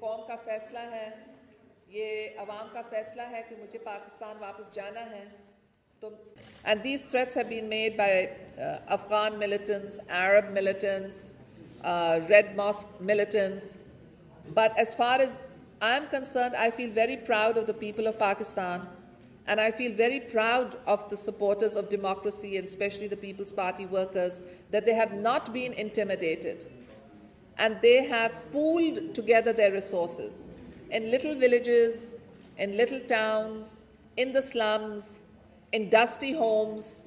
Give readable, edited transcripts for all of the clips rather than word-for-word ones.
कौम का फैसला है, ये अवाम का फैसला है कि मुझे पाकिस्तान वापस जाना है. तो, and these threats have been made by Afghan militants, Arab militants, Red Mosque militants. But as far as I'm concerned, I feel very proud of the people of Pakistan, and I feel very proud of the supporters of democracy, and especially the People's Party workers, that they have not been intimidated. And they have pooled together their resources in little villages, in little towns, in the slums, in dusty homes.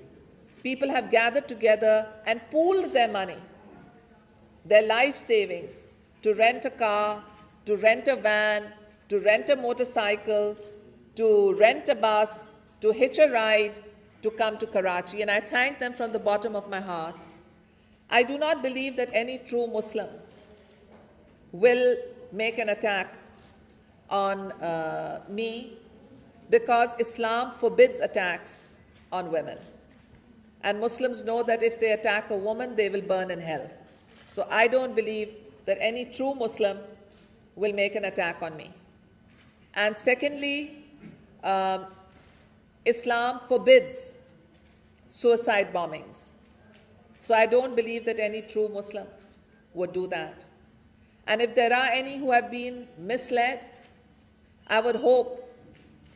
People have gathered together and pooled their money, their life savings, to rent a car, to rent a van, to rent a motorcycle, to rent a bus, to hitch a ride, to come to Karachi. And I thank them from the bottom of my heart. I do not believe that any true Muslim will make an attack on me, because Islam forbids attacks on women. And Muslims know that if they attack a woman, they will burn in hell. So I don't believe that any true Muslim will make an attack on me. And secondly, Islam forbids suicide bombings. So I don't believe that any true Muslim would do that. And if there are any who have been misled, I would hope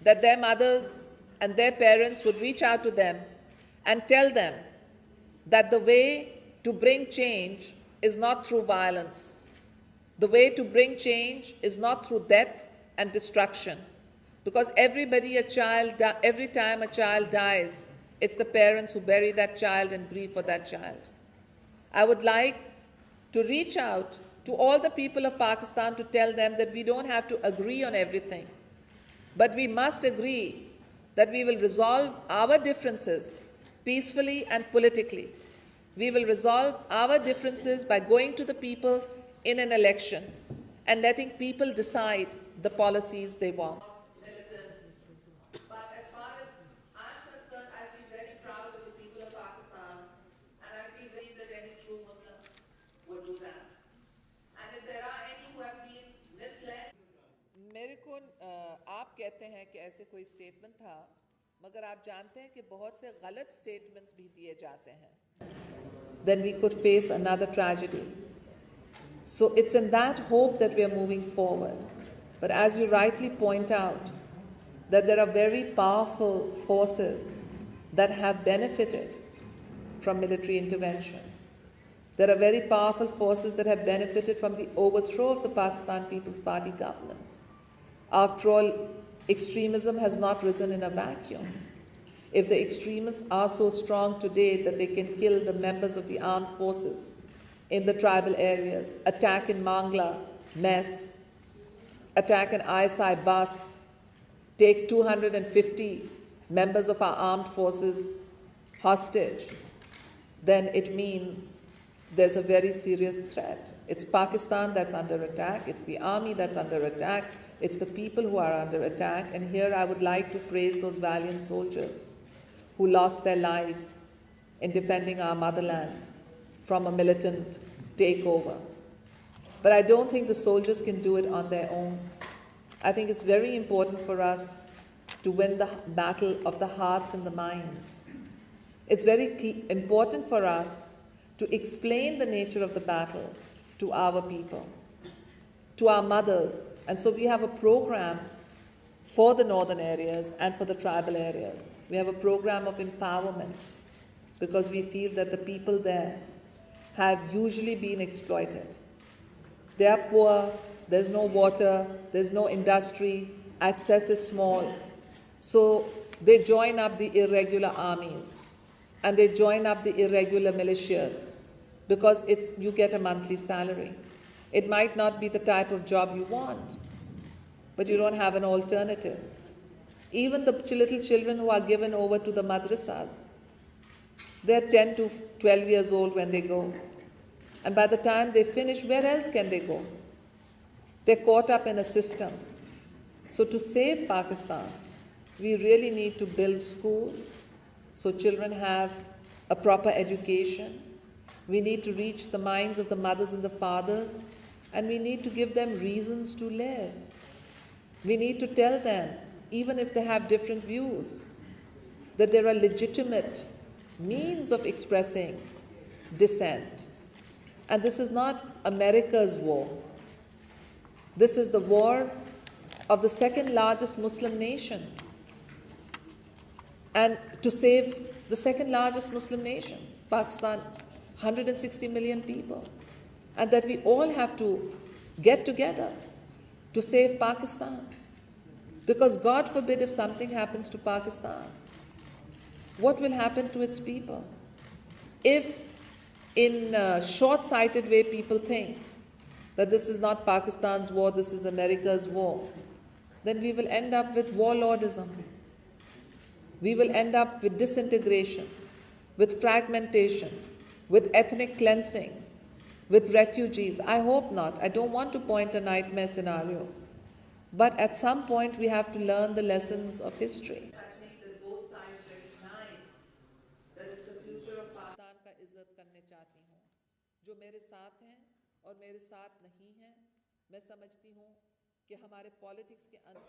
that their mothers and their parents would reach out to them and tell them that the way to bring change is not through violence. The way to bring change is not through death and destruction. Because every time a child dies, it's the parents who bury that child and grieve for that child. I would like to reach out to all the people of Pakistan to tell them that we don't have to agree on everything, but we must agree that we will resolve our differences peacefully and politically. We will resolve our differences by going to the people in an election and letting people decide the policies they want. But as far as I'm concerned, I feel very proud of the people of Pakistan, and I feel that any true Muslim would do that. And if there are any who have been misled, मेरे को आप कहते हैं कि ऐसे कोई statement था, मगर आप जानते हैं कि बहुत से गलत स्टेटमेंट्स भी दिए जाते हैं. Then we could face another tragedy. So it's in that hope that we are moving forward. But as you rightly point out, that there are very powerful forces that have benefited from military intervention. There are very powerful forces that have benefited from the overthrow of the Pakistan People's Party government. After all, extremism has not risen in a vacuum. If the extremists are so strong today that they can kill the members of the armed forces in the tribal areas, attack in Mangla, Mess, attack in ISI bus, take 250 members of our armed forces hostage, then it means there's a very serious threat. It's Pakistan that's under attack, it's the army that's under attack, it's the people who are under attack. And here I would like to praise those valiant soldiers who lost their lives in defending our motherland from a militant takeover. But I don't think the soldiers can do it on their own. I think it's very important for us to win the battle of the hearts and the minds. It's very important for us to explain the nature of the battle to our people, to our mothers. And so we have a program for the northern areas and for the tribal areas. We have a program of empowerment because we feel that the people there have usually been exploited. They are poor, there's no water, there's no industry, access is small. So they join up the irregular armies and they join up the irregular militias because you get a monthly salary. It might not be the type of job you want, but you don't have an alternative. Even the little children who are given over to the madrasas, they're 10 to 12 years old when they go. And by the time they finish, where else can they go? They're caught up in a system. So to save Pakistan, we really need to build schools so children have a proper education. We need to reach the minds of the mothers and the fathers and we need to give them reasons to live. We need to tell them, even if they have different views, that there are legitimate means of expressing dissent. And this is not America's war. This is the war of the second largest Muslim nation, and to save the second largest Muslim nation, Pakistan, 160 million people, and that we all have to get together to save Pakistan. Because God forbid if something happens to Pakistan, what will happen to its people? If in a short-sighted way people think that this is not Pakistan's war, this is America's war, then we will end up with warlordism. We will end up with disintegration, with fragmentation, with ethnic cleansing, with refugees. I hope not. I don't want to point a nightmare scenario. But at some point we have to learn the lessons of history. I think that both sides recognize that it's the future of Pakistan का इज्जत करने चाहती हूँ. जो मेरे साथ हैं और मेरे साथ नहीं हैं, मैं समझती हूँ कि हमारे पॉलिटिक्स के अंदर